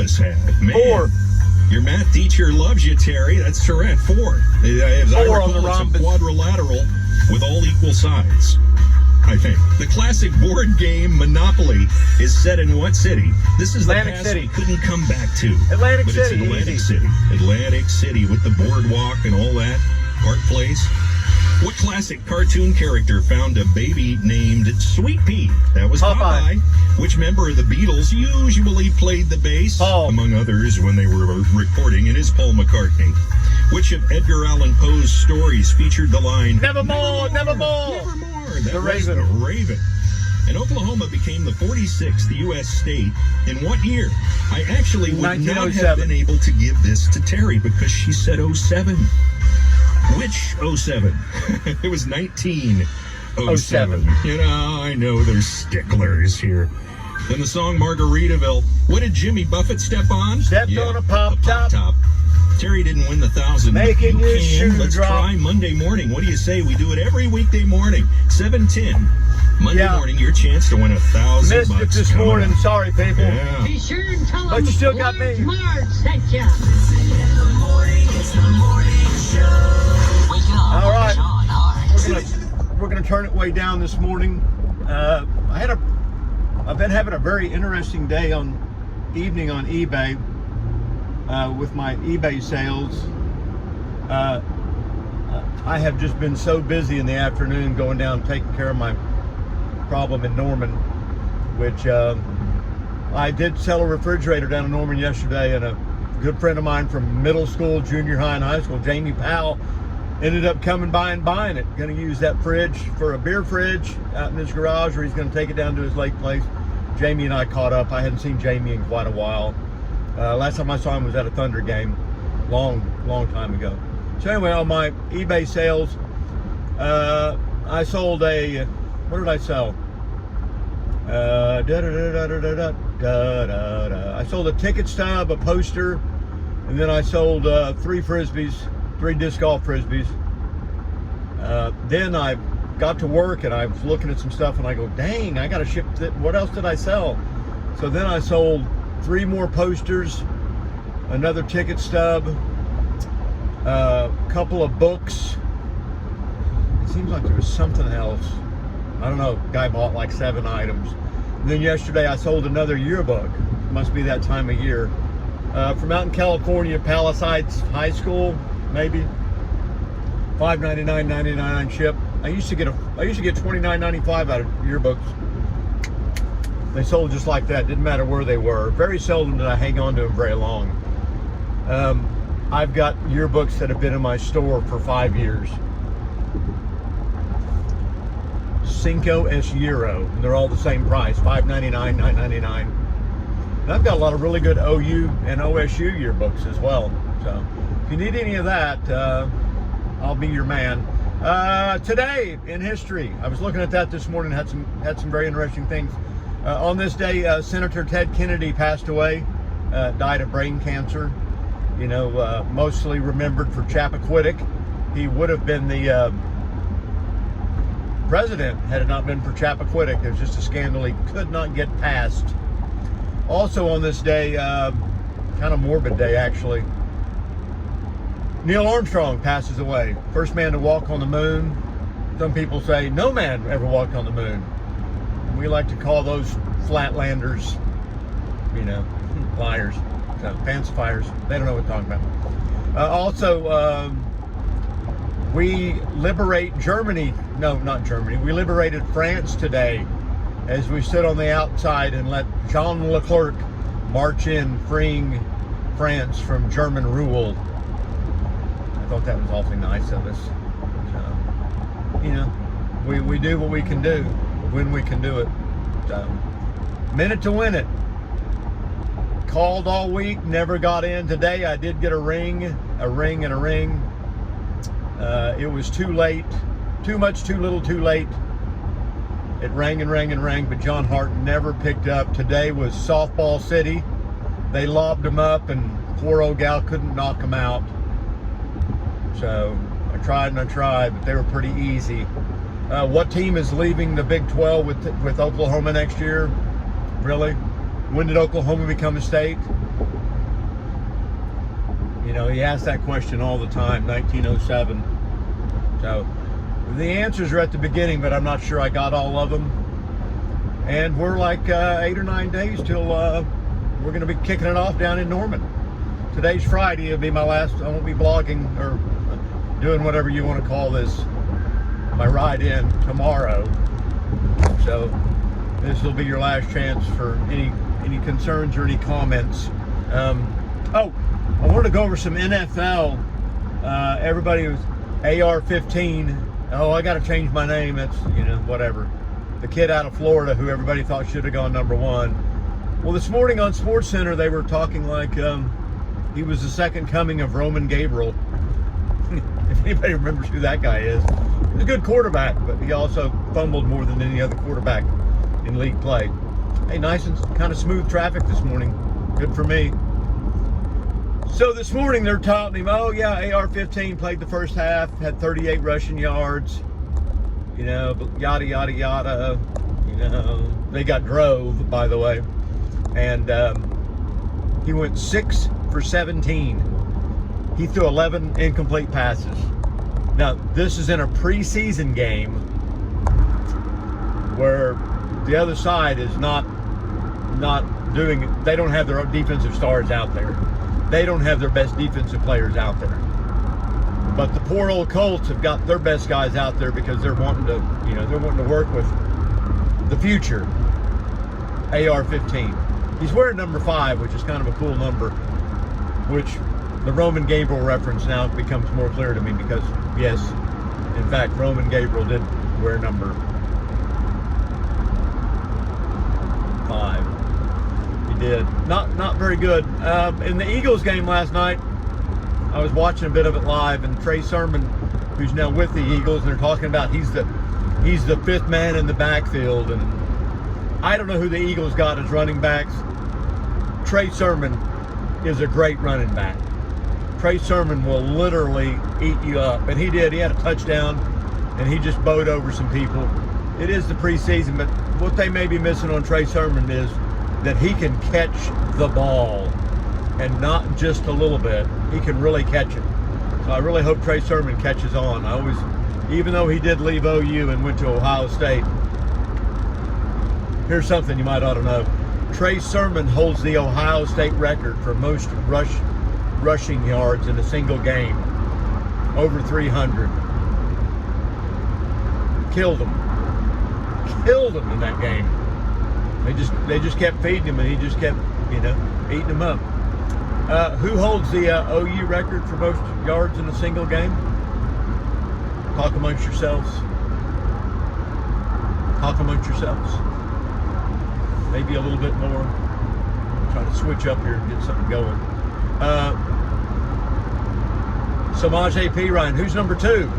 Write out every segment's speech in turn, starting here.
us have? Man, 4. Your math teacher loves you, Terry. That's correct. 4. As I 4 on the recall, it's a rhombus. quadrilateral with all equal sides, I think. The classic board game Monopoly is set in what city? This is Atlantic the past City. we couldn't come back to. Atlantic but City, It's Atlantic easy. City. Atlantic City with the boardwalk and all that. Park Place. What classic cartoon character found a baby named Sweet Pea? That was Popeye. Which member of the Beatles usually played the bass? Paul. Among others, when they were recording, it is Paul McCartney. Which of Edgar Allan Poe's stories featured the line, Nevermore, nevermore. Nevermore. That The was Raven. The Raven. And Oklahoma became the 46th U.S. state in what year? I actually would not have 1907. been able to give this to Terry because she said 07. Which 07? It was 1907. You know, I know there's sticklers here. Then the song Margaritaville. What did Jimmy Buffett step on? Stepped on a pop top. Terry didn't win the 1,000. Making You your can. shoe Let's drop. try Monday morning. What do you say? We do it every weekday morning, 7:10. Monday Yeah. morning, your chance to win $1,000. Missed it this coming morning. up. Sorry, people. Yeah. Be sure and tell But them you still got me. Marge sent you. All right. We're gonna turn it way down this morning. I've been having a very interesting day evening on eBay with my eBay sales. I have just been so busy in the afternoon going down taking care of my problem in Norman, which I did sell a refrigerator down in Norman yesterday, and a good friend of mine from middle school, junior high, and high school, Jamie Powell, ended up coming by and buying it. Going to use that fridge for a beer fridge out in his garage, or he's going to take it down to his lake place. Jamie and I caught up. I hadn't seen Jamie in quite a while. Last time I saw him was at a Thunder game, long time ago. So anyway, on my eBay sales, I sold what did I sell? I sold a ticket stub, a poster, and then I sold 3 frisbees, 3 disc golf frisbees. Then I got to work and I was looking at some stuff and I go, dang, I got to ship what else did I sell? So then I sold 3 more posters, another ticket stub, a couple of books. It seems like there was something else. I don't know, guy bought like 7 items. And then yesterday I sold another yearbook. Must be that time of year. From out in California, Palisades High School, maybe. $5.99.99 ship. I used to get $29.95 out of yearbooks. They sold just like that. Didn't matter where they were. Very seldom did I hang on to them very long. I've got yearbooks that have been in my store for 5 years. Cinco es Euro, and they're all the same price, $5.99, $9.99. And I've got a lot of really good OU and OSU yearbooks as well. So if you need any of that, I'll be your man. Today in history, I was looking at that this morning. Had some very interesting things. On this day, Senator Ted Kennedy passed away, died of brain cancer. You know, mostly remembered for Chappaquiddick. He would have been the president had it not been for Chappaquiddick. It was just a scandal he could not get past. Also on this day, kind of morbid day actually, Neil Armstrong passes away. First man to walk on the moon. Some people say no man ever walked on the moon. We like to call those flatlanders, you know, liars, so, fancifiers. They don't know what we're talking about. Also, we liberate Germany. No, not Germany. We liberated France today as we stood on the outside and let Jean Leclerc march in, freeing France from German rule. I thought that was awfully nice of us. So, you know, we do what we can do when we can do it. So, minute to win it. Called all week, never got in. Today I did get a ring. It was too late. Too much, too little, too late. It rang and rang and rang, but John Hart never picked up. Today was softball city. They lobbed him up, and poor old gal couldn't knock him out. So I tried and I tried, but they were pretty easy. What team is leaving the Big 12 with Oklahoma next year? Really? When did Oklahoma become a state? You know, he asks that question all the time, 1907. So the answers are at the beginning, but I'm not sure I got all of them. And we're like 8 or 9 days till we're going to be kicking it off down in Norman. Today's Friday. It'll be my last. I won't be blogging or doing whatever you want to call this. My ride in tomorrow. So this will be your last chance for any concerns or any comments. Oh, I wanted to go over some NFL. Everybody was AR-15. Oh, I got to change my name. That's, you know, whatever. The kid out of Florida who everybody thought should have gone #1. Well, this morning on SportsCenter, they were talking like he was the second coming of Roman Gabriel. If anybody remembers who that guy is. He's a good quarterback, but he also fumbled more than any other quarterback in league play. Hey, nice and kind of smooth traffic this morning. Good for me. So this morning they're telling him, oh yeah, AR-15 played the first half, had 38 rushing yards, you know, yada, yada, yada. You know, they got drove, by the way. And he went 6 for 17. He threw 11 incomplete passes. Now, this is in a preseason game where the other side is not doing, they don't have their defensive stars out there. They don't have their best defensive players out there. But the poor old Colts have got their best guys out there because they're wanting to, you know, they're wanting to work with the future AR-15. He's wearing number 5, which is kind of a cool number, which the Roman Gabriel reference now becomes more clear to me because, yes, in fact, Roman Gabriel did wear number 5. He did. Not very good. In the Eagles game last night, I was watching a bit of it live, and Trey Sermon, who's now with the Eagles, and they're talking about he's the 5th man in the backfield, and I don't know who the Eagles got as running backs. Trey Sermon is a great running back. Trey Sermon will literally eat you up, and he did. He had a touchdown, and he just bowed over some people. It is the preseason, but what they may be missing on Trey Sermon is that he can catch the ball, and not just a little bit. He can really catch it. So I really hope Trey Sermon catches on. I always, even though he did leave OU and went to Ohio State, here's something you might ought to know. Trey Sermon holds the Ohio State record for most rushing yards in a single game. Over 300. Killed him in that game. They just kept feeding him, and he just kept, you know, eating them up. Who holds the OU record for most yards in a single game? Talk amongst yourselves. Talk amongst yourselves. Maybe a little bit more. Try to switch up here and get something going. Samaje Perine. Who's number 2?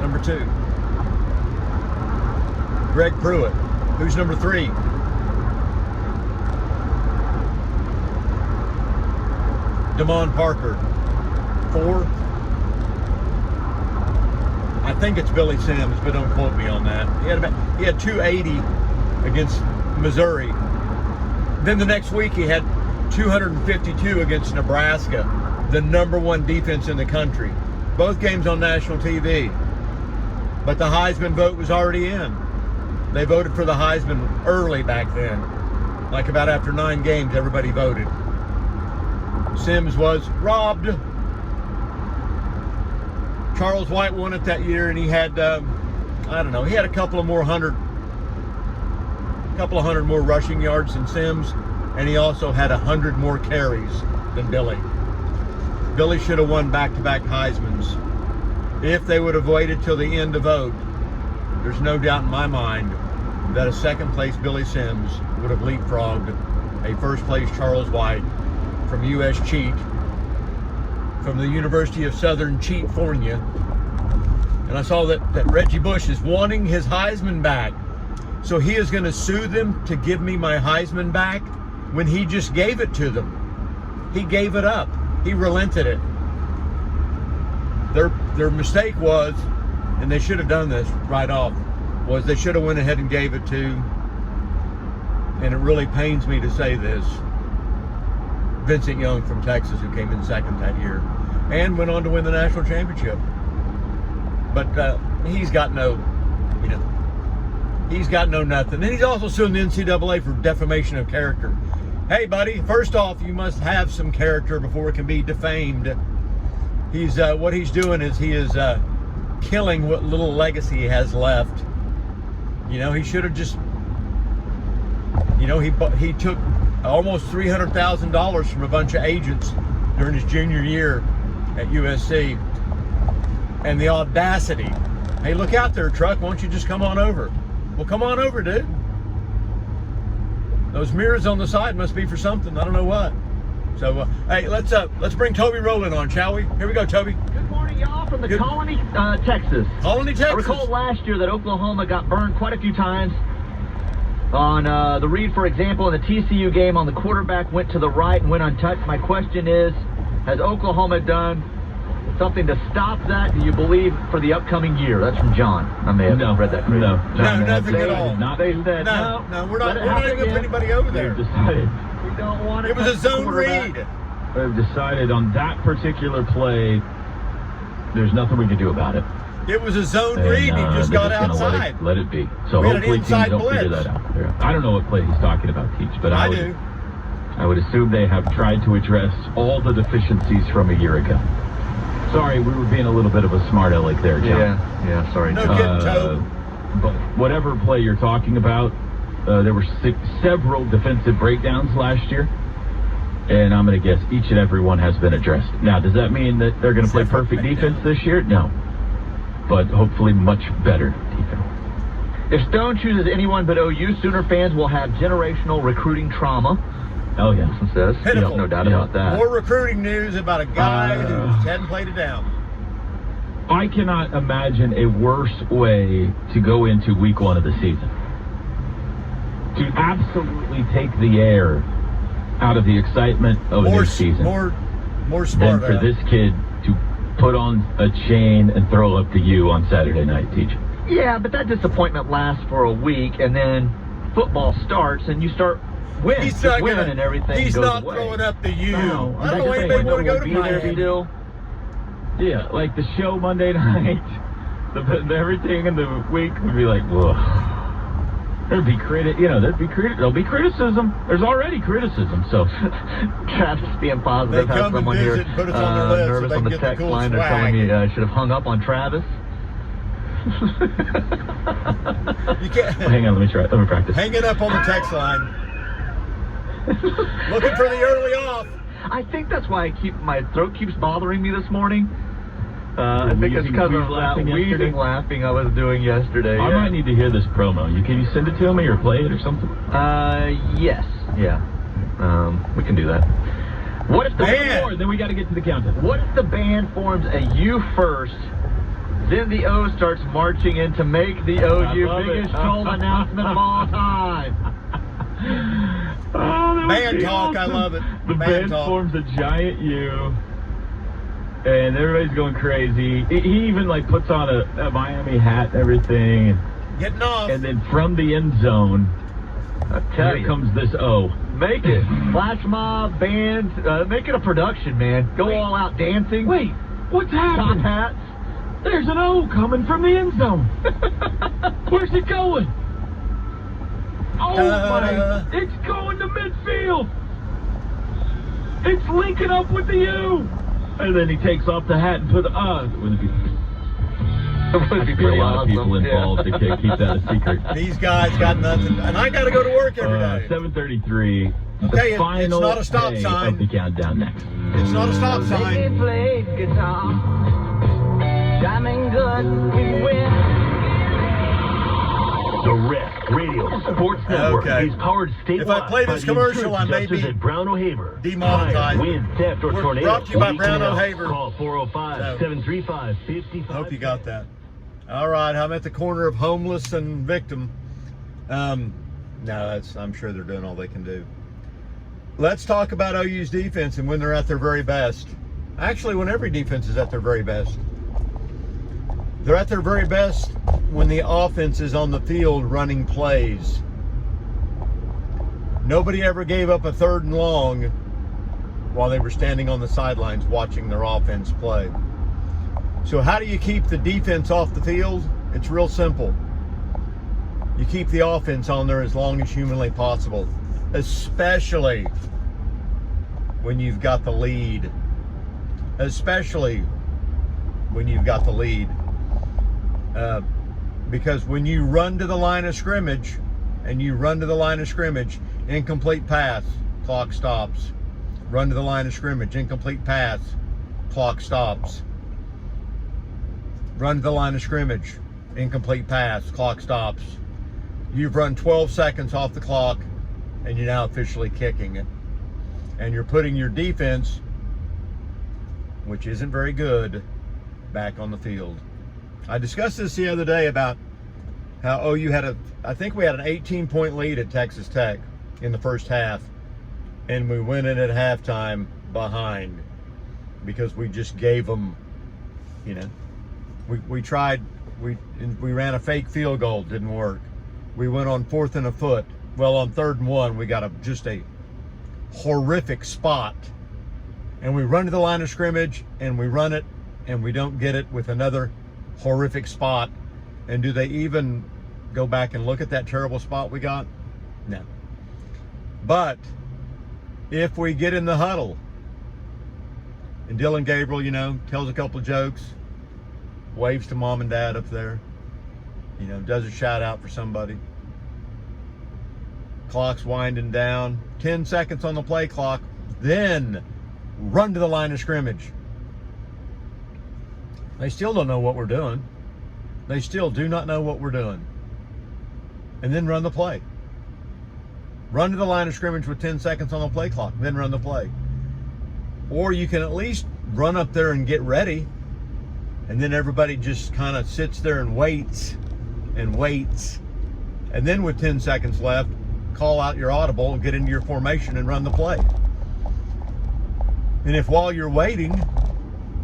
Number 2. Greg Pruitt. Who's number 3? Damon Parker. 4. I think it's Billy Sims, but don't quote me on that. He had 280 against Missouri. Then the next week he had 252 against Nebraska, the #1 defense in the country. Both games on national TV. But the Heisman vote was already in. They voted for the Heisman early back then. Like about after 9 games, everybody voted. Sims was robbed. Charles White won it that year, and he had, I don't know, he had a couple of hundred more rushing yards than Sims, and he also had 100 more carries than Billy. Billy should have won back-to-back Heismans. If they would have waited till the end to vote, there's no doubt in my mind that a second-place Billy Sims would have leapfrogged a first-place Charles White from U.S. Cheat, from the University of Southern Cheatfornia. And I saw that Reggie Bush is wanting his Heisman back. So he is going to sue them to give me my Heisman back when he just gave it to them. He gave it up. He relented it. Their mistake was, and they should have done this right off, was they should have went ahead and gave it to, and it really pains me to say this, Vincent Young from Texas, who came in second that year, and went on to win the national championship. But he's got no, he's got no nothing. And he's also suing the NCAA for defamation of character. Hey, buddy, first off, you must have some character before it can be defamed. He's what he's doing is he is killing what little legacy he has left. He should have just, he took almost $300,000 from a bunch of agents during his junior year at USC. And the audacity. Hey, look out there, truck. Why don't you just come on over? Well, come on over, dude. Those mirrors on the side must be for something. I don't know what. So, hey, let's bring Toby Rowland on, shall we? Here we go, Toby. Good morning, y'all, from the Colony, Texas. Colony, Texas. I recall last year that Oklahoma got burned quite a few times. On the read, for example, in the TCU game, on the quarterback went to the right and went untouched. My question is, has Oklahoma done something to stop that, do you believe, for the upcoming year? That's from John. I may have read that correctly. No, nothing at all. They said, no, we're not going to put anybody over there. They've decided. We don't want it was a zone read. They've decided on that particular play, there's nothing we can do about it. It was a zone read. He just got outside. Let it be. So we hopefully teams don't figure that out. I don't know what play he's talking about, Teach, but I would assume they have tried to address all the deficiencies from a year ago. Sorry, we were being a little bit of a smart aleck there, John. Yeah, sorry. No kidding, Toad. But whatever play you're talking about, there were several defensive breakdowns last year, and I'm going to guess each and every one has been addressed. Now, does that mean that they're going to play perfect defense this year? No. But hopefully much better defense. If Stone chooses anyone but OU, Sooner fans will have generational recruiting trauma. Oh, yeah. Says. Pitiful. No doubt about that. More recruiting news about a guy who hadn't played it down. I cannot imagine a worse way to go into week one of the season. To absolutely take the air out of the excitement of their season. More smart. Than for this kid to put on a chain and throw up the U on Saturday night, Teach. Yeah, but that disappointment lasts for a week, and then football starts, and you start winning. He's not winning, and everything He's goes not away. throwing up the U. No, I don't know anybody want to go to Miami. Still. Yeah, like the show Monday night, everything in the week would be like, whoa. There'll be criticism. There's already criticism, so. Travis being positive. They come someone and visit here and put us on their list nervous so on they the can get text the cool line. They're swag. telling me I should have hung up on Travis. You can't. Hang on, let me practice. Hanging up on the text line. Looking for the early off. I think that's why my throat keeps bothering me this morning. I think it's because of that wheezing laughing I was doing yesterday. I might need to hear this promo. Can you send it to me or play it or something? Yes. Yeah. We can do that. What if the band? Then we got to get to the countdown. What if the band forms a U first, then the O starts marching in to make the OU biggest troll announcement of all time? Band talk, awesome. I love it. The band forms a giant U. And everybody's going crazy. He even puts on a Miami hat and everything. Getting off. And then from the end zone, here comes this O. Make it. Flash mob, band. Make it a production, man. Go all out dancing. Wait, what's happening? Top hats. There's an O coming from the end zone. Where's it going? Oh, my. It's going to midfield. It's linking up with the U. And then he takes off the hat and puts wouldn't it be a lot of people involved to keep that a secret. These guys got nothing, and I got to go to work every day. 7:33. Okay, the final it's not a stop sign. Of the countdown next. It's not a stop sign. They played guitar, jamming good, we win. The Ref Radio Sports Network is powered statewide. If I play this commercial, I may be Brown O'Haver. Demonetized. Wind, theft, or We're tornado. brought to you by Brown O'Haver. Call 405-735-55. Hope you got that. All right, I'm at the corner of homeless and victim. No, I'm sure they're doing all they can do. Let's talk about OU's defense and when they're at their very best. Actually, when every defense is at their very best. They're at their very best when the offense is on the field running plays. Nobody ever gave up a 3rd and long while they were standing on the sidelines watching their offense play. So how do you keep the defense off the field? It's real simple. You keep the offense on there as long as humanly possible, especially when you've got the lead. Especially when you've got the lead. Because when you run to the line of scrimmage, incomplete pass, clock stops. Run to the line of scrimmage, incomplete pass, clock stops. Run to the line of scrimmage, incomplete pass, clock stops. You've run 12 seconds off the clock, and you're now officially kicking it. And you're putting your defense, which isn't very good, back on the field. I discussed this the other day about how OU I think we had an 18-point lead at Texas Tech in the first half, and we went in at halftime behind because we just gave them, we tried, we ran a fake field goal, didn't work. We went on 4th and a foot. Well, on 3rd and 1, we got just a horrific spot, and we run to the line of scrimmage and we run it, and we don't get it with another horrific spot. And do they even go back and look at that terrible spot we got? No. But if we get in the huddle and Dylan Gabriel, tells a couple of jokes, waves to mom and dad up there, does a shout out for somebody, clock's winding down, 10 seconds on the play clock, then run to the line of scrimmage. They still don't know what we're doing. They still do not know what we're doing. And then run the play. Run to the line of scrimmage with 10 seconds on the play clock, then run the play. Or you can at least run up there and get ready, and then everybody just kind of sits there and waits, and then with 10 seconds left, call out your audible and get into your formation and run the play. And if while you're waiting,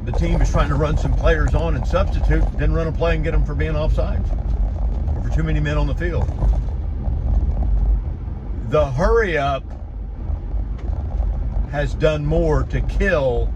the team is trying to run some players on and substitute, then run a play and get them for being offsides or for too many men on the field. The hurry up has done more to kill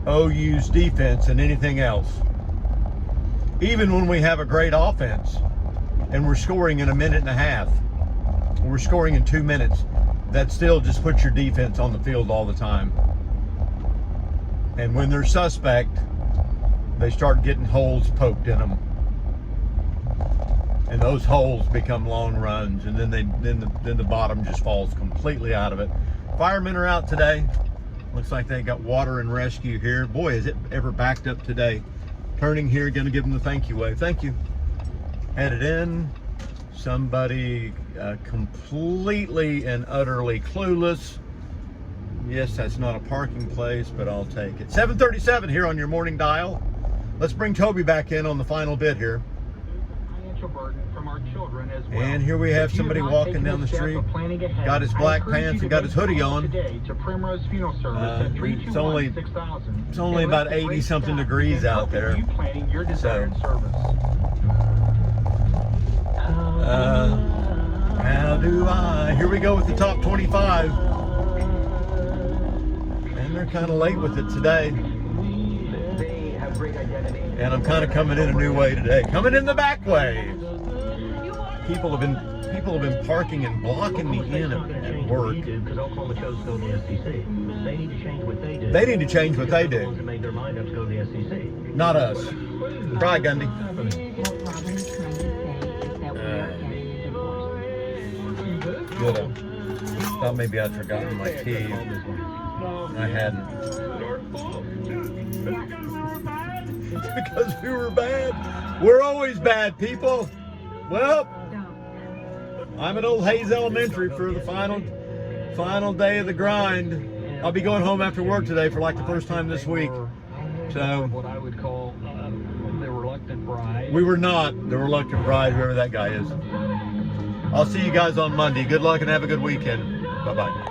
OU's defense than anything else. Even when we have a great offense and we're scoring in a minute and a half, we're scoring in 2 minutes, that still just puts your defense on the field all the time. And when they're suspect, they start getting holes poked in them. And those holes become long runs, and then the bottom just falls completely out of it. Firemen are out today. Looks like they got water and rescue here. Boy, is it ever backed up today. Turning here, going to give them the thank you wave. Thank you. Headed in. Somebody completely and utterly clueless. Yes, that's not a parking place, but I'll take it. 7:37 here on your morning dial. Let's bring Toby back in on the final bit here. Financial burden from our children as well. And here we have somebody walking down the street, got his black pants and got his hoodie on. To Primrose Funeral Service at 321-6000. It's only about 80-something degrees out there. You planning your desired service. How do I? Here we go with the top 25. And they're kind of late with it today. And I'm kind of coming in a new way today. Coming in the back way. People have been parking and blocking me in at work. Because Oklahoma chose to go to the SEC. They need to change what they do. They need to change what they do. To make their mind up to go to the SEC. Not us. Try, Gundy. Good. Thought maybe I'd forgotten my keys. I hadn't. Because we were bad. We're always bad, people. Well, I'm at Old Hayes Elementary for the final day of the grind. I'll be going home after work today for like the first time this week. So What I would call the reluctant bride. we were not the reluctant bride, whoever that guy is. I'll see you guys on Monday. Good luck and have a good weekend. Bye-bye.